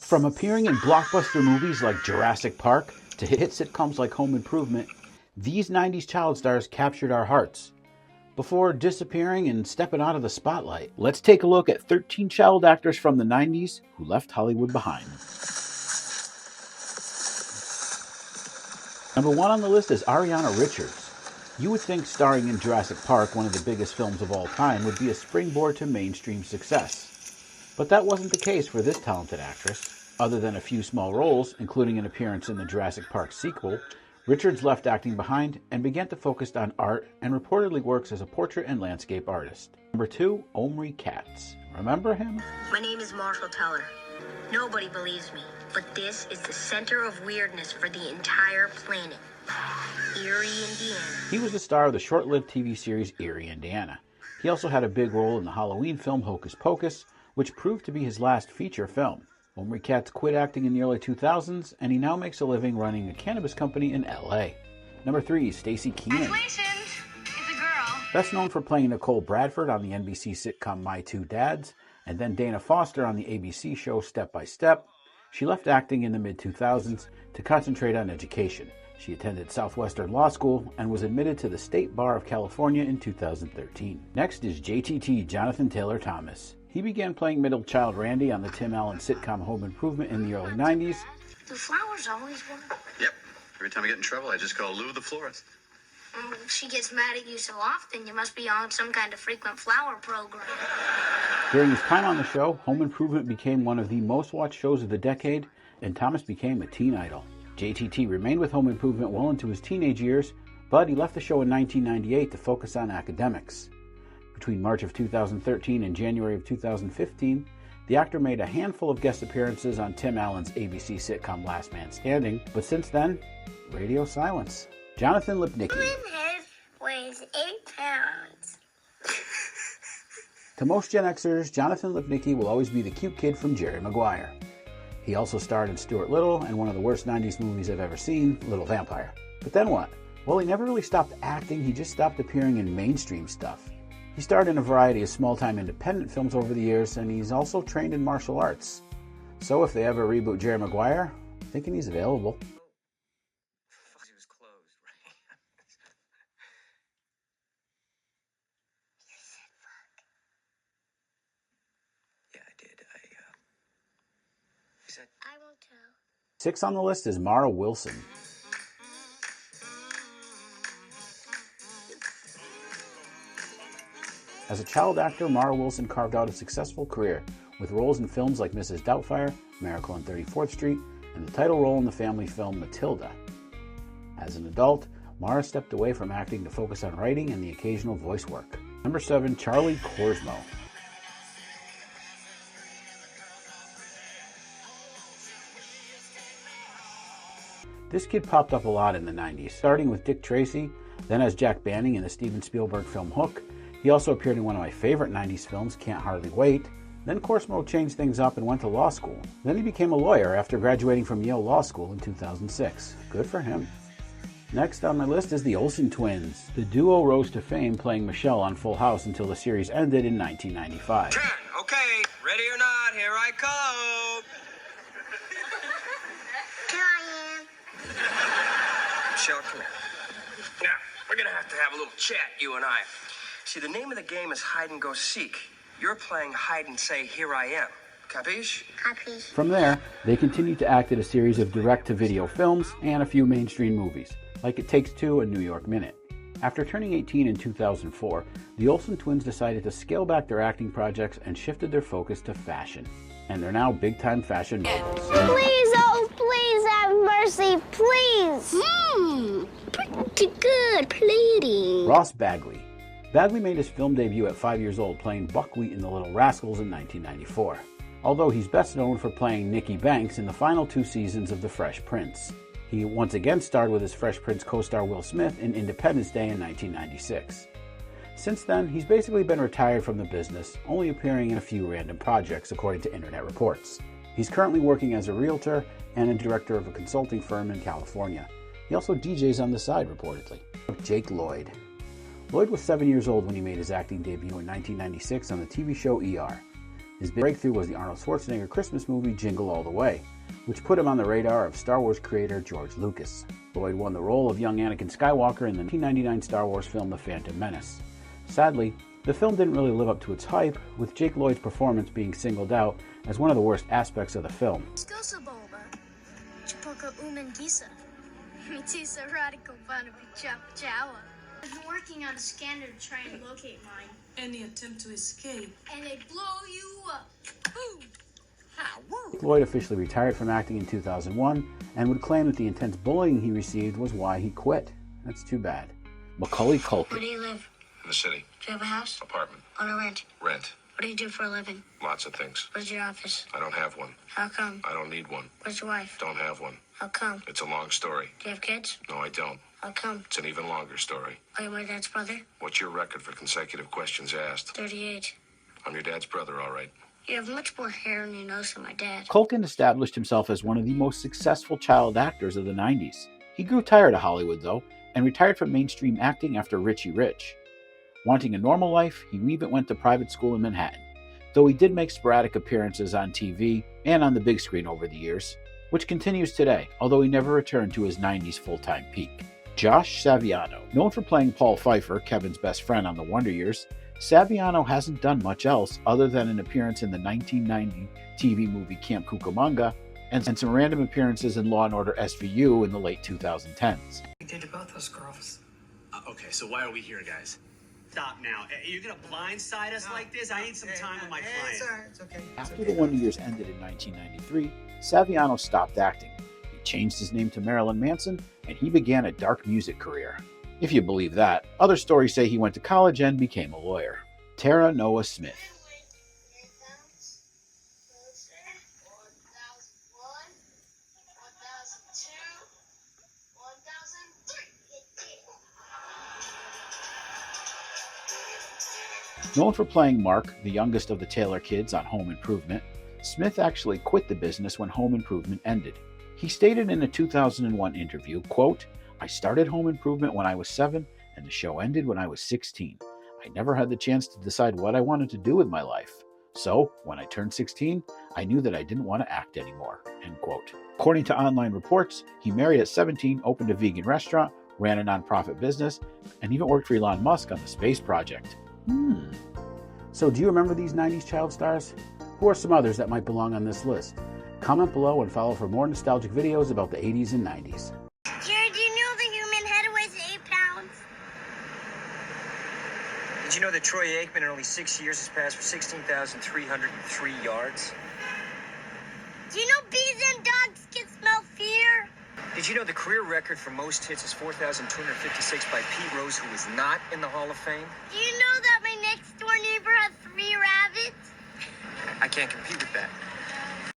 From appearing in blockbuster movies like Jurassic Park to hit sitcoms like Home Improvement, these 90s child stars captured our hearts. Before disappearing and stepping out of the spotlight, let's take a look at 13 child actors from the 90s who left Hollywood behind. Number 1 on the list is Ariana Richards. You would think starring in Jurassic Park, one of the biggest films of all time, would be a springboard to mainstream success. But that wasn't the case for this talented actress. Other than a few small roles, including an appearance in the Jurassic Park sequel, Richards left acting behind and began to focus on art and reportedly works as a portrait and landscape artist. Number 2, Omri Katz. Remember him? My name is Marshall Teller. Nobody believes me, but this is the center of weirdness for the entire planet. Erie, Indiana. He was the star of the short-lived TV series Erie, Indiana. He also had a big role in the Halloween film Hocus Pocus, which proved to be his last feature film. Omri Katz quit acting in the early 2000s, and he now makes a living running a cannabis company in LA. Number 3, Stacey Keenan. Congratulations! It's a girl. Best known for playing Nicole Bradford on the NBC sitcom My Two Dads, and then Dana Foster on the ABC show Step by Step, she left acting in the mid-2000s to concentrate on education. She attended Southwestern Law School and was admitted to the State Bar of California in 2013. Next is JTT Jonathan Taylor Thomas. He began playing middle child Randy on the Tim Allen sitcom Home Improvement in the early 90s. Do flowers always work? Yep. Every time I get in trouble, I just call Lou the florist. She gets mad at you so often, you must be on some kind of frequent flower program. During his time on the show, Home Improvement became one of the most watched shows of the decade, and Thomas became a teen idol. JTT remained with Home Improvement well into his teenage years, but he left the show in 1998 to focus on academics. Between March of 2013 and January of 2015, the actor made a handful of guest appearances on Tim Allen's ABC sitcom Last Man Standing, but since then, radio silence. Jonathan Lipnicki. My head weighs 8 pounds. To most Gen Xers, Jonathan Lipnicki will always be the cute kid from Jerry Maguire. He also starred in Stuart Little and one of the worst 90s movies I've ever seen, Little Vampire. But then what? Well, he never really stopped acting, he just stopped appearing in mainstream stuff. He starred in a variety of small-time independent films over the years, and he's also trained in martial arts. So if they ever reboot Jerry Maguire, I'm thinking he's available. He was closed, right? You said fuck. Yeah, I did. He said... I won't tell. 6 on the list is Mara Wilson. As a child actor, Mara Wilson carved out a successful career with roles in films like Mrs. Doubtfire, Miracle on 34th Street, and the title role in the family film Matilda. As an adult, Mara stepped away from acting to focus on writing and the occasional voice work. Number 7, Charlie Korsmo. This kid popped up a lot in the 90s, starting with Dick Tracy, then as Jack Banning in the Steven Spielberg film Hook. He also appeared in one of my favorite 90s films, Can't Hardly Wait. Then Korsmo changed things up and went to law school. Then he became a lawyer after graduating from Yale Law School in 2006. Good for him. Next on my list is the Olsen twins. The duo rose to fame playing Michelle on Full House until the series ended in 1995. Okay, ready or not, here I come. Here I am. Michelle, come here. Now, we're gonna have to have a little chat, you and I. See, the name of the game is hide and go seek. You're playing hide and say, here I am. Capiche? Happy. From there, they continued to act in a series of direct-to-video films and a few mainstream movies, like It Takes Two and New York Minute. After turning 18 in 2004, the Olsen twins decided to scale back their acting projects and shifted their focus to fashion. And they're now big-time fashion moguls. Please, oh, please have mercy, please. Pretty good pleading. Ross Bagley. Bagley made his film debut at 5 years old playing Buckwheat in The Little Rascals in 1994, although he's best known for playing Nicky Banks in the final 2 seasons of The Fresh Prince. He once again starred with his Fresh Prince co-star Will Smith in Independence Day in 1996. Since then, he's basically been retired from the business, only appearing in a few random projects according to internet reports. He's currently working as a realtor and a director of a consulting firm in California. He also DJs on the side, reportedly. Jake Lloyd. Lloyd was 7 years old when he made his acting debut in 1996 on the TV show ER. His big breakthrough was the Arnold Schwarzenegger Christmas movie Jingle All the Way, which put him on the radar of Star Wars creator George Lucas. Lloyd won the role of young Anakin Skywalker in the 1999 Star Wars film The Phantom Menace. Sadly, the film didn't really live up to its hype, with Jake Lloyd's performance being singled out as one of the worst aspects of the film. I've been working on a scanner to try and locate mine. Any attempt to escape, And they blow you up. Boom! Lloyd officially retired from acting in 2001 and would claim that the intense bullying he received was why he quit. That's too bad. Macaulay Culkin. Where do you live? In the city. Do you have a house? Apartment. On a rent? Rent. What do you do for a living? Lots of things. Where's your office? I don't have one. How come? I don't need one. Where's your wife? Don't have one. How come? It's a long story. Do you have kids? No, I don't. How come? It's an even longer story. Are you my dad's brother? What's your record for consecutive questions asked? 38. I'm your dad's brother, all right. You have much more hair on your nose than my dad. Culkin established himself as one of the most successful child actors of the 90s. He grew tired of Hollywood, though, and retired from mainstream acting after Richie Rich. Wanting a normal life, he even went to private school in Manhattan, though he did make sporadic appearances on TV and on the big screen over the years, which continues today, although he never returned to his 90s full-time peak. Josh Saviano. Known for playing Paul Pfeiffer, Kevin's best friend on The Wonder Years, Saviano hasn't done much else other than an appearance in the 1990 TV movie Camp Cucamonga and some random appearances in Law & Order SVU in the late 2010s. We did to both those girls. Okay, so why are we here, guys? Stop now. You're gonna blindside us like this? I need some time with my client. It's all right. It's okay. After The Wonder Years ended in 1993, Saviano stopped acting. He changed his name to Marilyn Manson, and he began a dark music career. If you believe that, other stories say he went to college and became a lawyer. Tara Noah Smith. Known for playing Mark, the youngest of the Taylor kids on Home Improvement, Smith actually quit the business when Home Improvement ended. He stated in a 2001 interview, quote, "I started Home Improvement when I was 7 and the show ended when I was 16. I never had the chance to decide what I wanted to do with my life. So, when I turned 16, I knew that I didn't want to act anymore." End quote. According to online reports, he married at 17, opened a vegan restaurant, ran a nonprofit business, and even worked for Elon Musk on the space project. So do you remember these 90s child stars? Who are some others that might belong on this list? Comment below and follow for more nostalgic videos about the 80s and 90s. Jerry, do you know the human head weighs 8 pounds? Did you know that Troy Aikman in only 6 years has passed for 16,303 yards? Do you know bees and dogs can smell fear? Did you know the career record for most hits is 4,256 by Pete Rose, who is not in the Hall of Fame? Do you know that my next door neighbor has 3 rabbits? I can't compete with that.